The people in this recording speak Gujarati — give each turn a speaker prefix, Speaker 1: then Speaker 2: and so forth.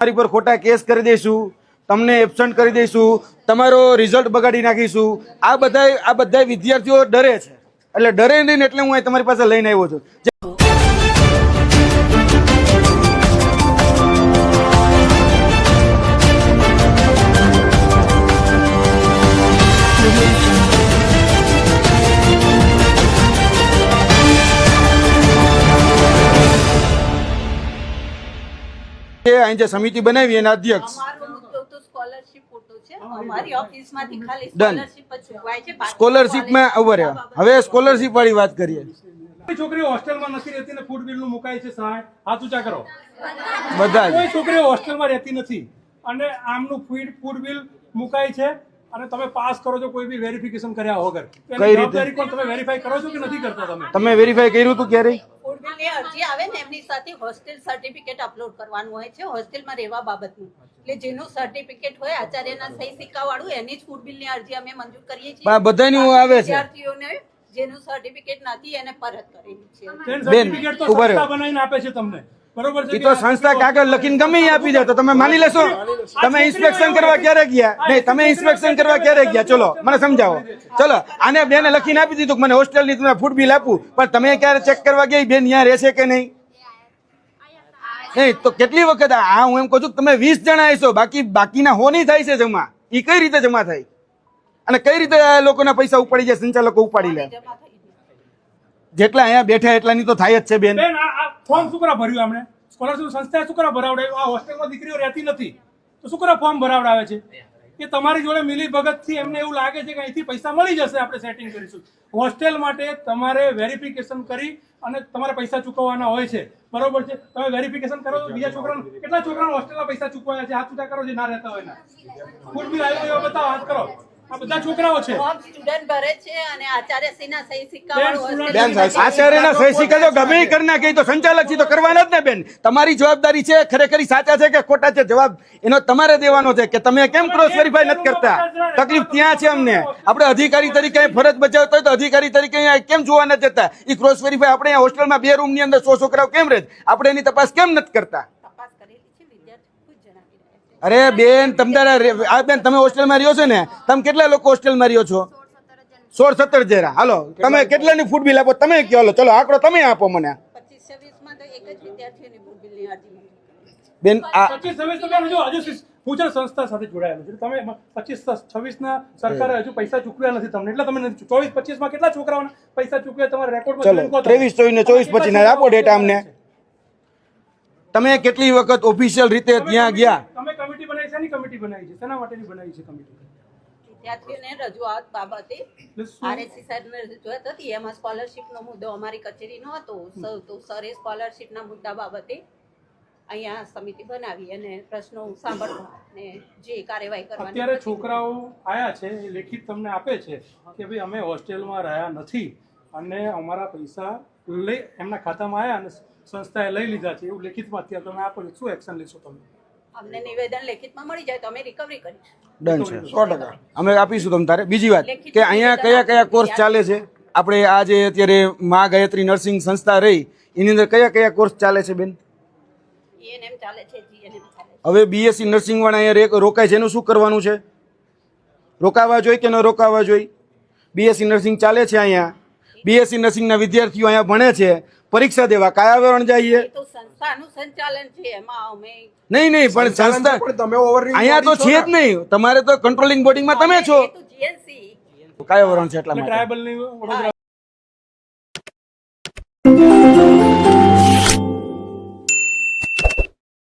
Speaker 1: તમારી પર ખોટા કેસ કરી દઈશું, તમને એબસન્ટ કરી દઈશું, તમારો રિઝલ્ટ બગાડી નાખીશું. આ બધા વિદ્યાર્થીઓ ડરે છે, એટલે ડરે નહીં એટલે હું અહીં તમારી પાસે લઈને આવ્યો છું. અહીં જે સમિતિ બનાવી એના અધ્યક્ષ સ્કોલરશીપમાં ઉભા હવે સ્કોલરશીપ વાળી વાત કરીએ.
Speaker 2: છોકરીઓ હોસ્ટેલમાં નથી રહેતી ને ફૂડ બિલનું મુકાય છે સહાય, હાથ ઊંચા કરો.
Speaker 1: બધા
Speaker 2: કોઈ છોકરીઓ હોસ્ટેલમાં રહેતી નથી અને આમનું ફૂડ બિલ મુકાય છે અને તમે પાસ કરો છો કોઈ બી વેરિફિકેશન કર્યા વગર.
Speaker 1: કઈ રીતે
Speaker 2: તમે વેરીફાઈ કરો છો કે નથી કરતા?
Speaker 1: તમે વેરીફાઈ કર્યું હતું ક્યારે?
Speaker 3: ફૂડ બિલની અરજી આવે ને એમની સાથે હોસ્ટેલ સર્ટિફિકેટ અપલોડ કરવાનું હોય છે, હોસ્ટેલમાં રહેવા બાબતનું. એટલે જેનું સર્ટિફિકેટ હોય આચાર્યના સહી સિક્કા વાળું એની જ ફૂડ બિલની અરજી અમે મંજૂર કરીએ છીએ.
Speaker 1: બધાની આવે છે.
Speaker 3: વિદ્યાર્થીઓને જેનું સર્ટિફિકેટ નથી એને પરત કરેલી છે.
Speaker 2: સર્ટિફિકેટ તો સંસ્થા બનાવીને આપે છે તમને, બરોબર છે?
Speaker 1: એ તો સંસ્થા કાગળ લખીને ગમે આપી દે તો તમે માની લેશો? તમે ઇન્સ્પેક્શન કરવા ક્યારે ગયા? નહીં, તમે ઇન્સ્પેક્શન કરવા ક્યારે ગયા? ચલો મને સમજાવો. ચલો આને બેને લખીને આપી દીધું કે મને હોસ્ટેલની તમે ફૂડ બિલ આપું, પણ તમે ક્યારે ચેક કરવા ગયા બેન ત્યાં રહેશે કે નહીં? નહીં તો કેટલી વખત હું એમ કહું છું તમે 20 જણા આવીશો, બાકીના હોની થાય છે જમા. એ કઈ રીતે જમા થાય અને કઈ રીતે આ લોકોના પૈસા ઉપાડી જાય? સંચાલકો ઉપાડી લે. જેટલા અહીંયા બેઠા એટલાની તો થાય જ છે બેન.
Speaker 2: ફોર્મ શું કરવા ભર્યું? આપણે સ્કોલરશીપ સંસ્થાએ શું કરવા ભરાવડાવ્યું? આ હોસ્ટેલમાં દીકરીઓ રહેતી નથી તો શું કરવા ફોર્મ ભરાવડાવે છે? કે તમારી જોડે મિલી ભગતથી એમને એવું લાગે છે કે અહીંથી પૈસા મળી જશે, આપણે સેટિંગ કરીશું. હોસ્ટેલ માટે તમારે વેરિફિકેશન કરી અને તમારે પૈસા ચૂકવવાના હોય છે, બરોબર છે? તમે વેરિફિકેશન કરો તો બીજા છોકરાને કેટલા છોકરાને હોસ્ટેલના પૈસા ચૂકવાયા છે? હાથ ઊંચા કરો જે ના રહેતા હોય. ફૂડ બિલ આવ્યું એવા બતાવો, હાથ કરો. આ બધા છોકરાઓ છે.
Speaker 3: સ્ટુડન્ટ ભરે છે અને આચાર્યશ્રીના સહી સિક્કા વાળું
Speaker 1: બેન આચાર્યના સહી સિક્કા જો ગમે કરી નાખે તો સંચાલક છે તો કરવાના જ ને બેન. તમારી જવાબદારી છે. ખરેખર સાચા છે કે ખોટા છે જવાબ એનો તમારે દેવાનો છે કે તમે કેમ ક્રોસ વેરીફાઈ નથી કરતા. તકલીફ ત્યાં છે અમને. આપણે અધિકારી તરીકે ફરજ બજાવતા હોય તો અધિકારી તરીકે અહીંયા કેમ જોવા નથી જતા? એ ક્રોસ વેરીફાઈ આપણે અહીંયા હોસ્ટેલમાં 2 રૂમની અંદર 100 છોકરાઓ કેમ રહે? આપણે એની તપાસ કેમ નથી કરતા? અરે બેન આ બેન તમે હોસ્ટેલમાં રહ્યો છો ને, તમે કેટલા લોકો હોસ્ટેલમાં રહ્યો છો? 16-17 જરા. હાલો તમે કેટલાની ફૂડ બિલ આપો તમે કહો? ચલો આંકડો તમે આપો મને.
Speaker 3: 25-26 માં તો એક જ વિદ્યાર્થીઓની ફૂડ બિલની અરજી
Speaker 1: બેન આ
Speaker 2: 25-26 તો હજુ પૂજન સંસ્થા સાથે જોડાયેલું છે. તમે 25-26 ના સરકારે હજુ પૈસા ચૂકવ્યા નથી તમને, એટલે તમે 24-25 માં કેટલા છોકરાઓને પૈસા ચૂકવ્યા તમારા રેકોર્ડમાં?
Speaker 1: ચલો 23-24 ને 24-25 ના આપો ડેટા અમને. તમે કેટલી વખત ઓફિશિયલ રીતે ત્યાં ગયા?
Speaker 2: તમે કમિટી બનાવી છે? એની કમિટી બનાવી છે શેના માટેની બનાવી છે કમિટી?
Speaker 3: વિદ્યાર્થીઓને રજૂઆત બાબતે આરએસસી સાહેબને રજૂઆત હતી, એમાં સ્કોલરશીપનો મુદ્દો અમારી કચેરીનો હતો. તો સરે સ્કોલરશીપના મુદ્દા બાબતે અહીંયા સમિતિ બનાવી અને પ્રશ્નો સાંભળવા અને જે કાર્યવાહી કરવાની.
Speaker 2: અત્યારે છોકરાઓ આયા છે એ લેખિત તમને આપે છે કે ભાઈ અમે હોસ્ટેલમાં રહ્યા નથી અને અમારા પૈસા લઈ એમના ખાતામાં આવ્યા અને સંસ્થાએ લઈ લીધા છે, એવું લેખિતમાં અત્યારે તમે આપો છો. શું એક્શન લેશો તમે?
Speaker 3: અમને નિવેદન લેખિતમાં મળી જાય તો અમે રિકવરી કરીશું.
Speaker 1: ડન છે 100%. અમે આપીશું તમને તારે. બીજી વાત કે અહીંયા કયા કોર્સ ચાલે છે? આપણે આ જે અત્યારે મા ગાયત્રી નર્સિંગ સંસ્થા રહી એની અંદર કયા કોર્સ ચાલે છે બેન?
Speaker 3: ENM ચાલે છે, GNM ચાલે છે.
Speaker 1: હવે બીએસસી નર્સિંગ વાળા અહીંયા રોકાય છે, એનું શું કરવાનું છે? રોકાવા જોઈએ કે ન રોકાવા જોઈએ? બીએસસી નર્સિંગ ચાલે છે અહીંયા, બીએસસી નર્સિંગના વિદ્યાર્થીઓ અહીંયા ભણે છે, પરીક્ષા દેવા કયા વરણ જઈએ?
Speaker 3: તો સંસ્થાનું સંચાલન છે, એમાં અમે
Speaker 1: નહીં પણ સંસ્થા અહીંયા તો છે જ નહીં. તમારે તો કંટ્રોલિંગ બોડીમાં તમે છો.
Speaker 3: GNC
Speaker 1: કયા વરણ છે એટલા માટે?
Speaker 2: ટ્રાયબલની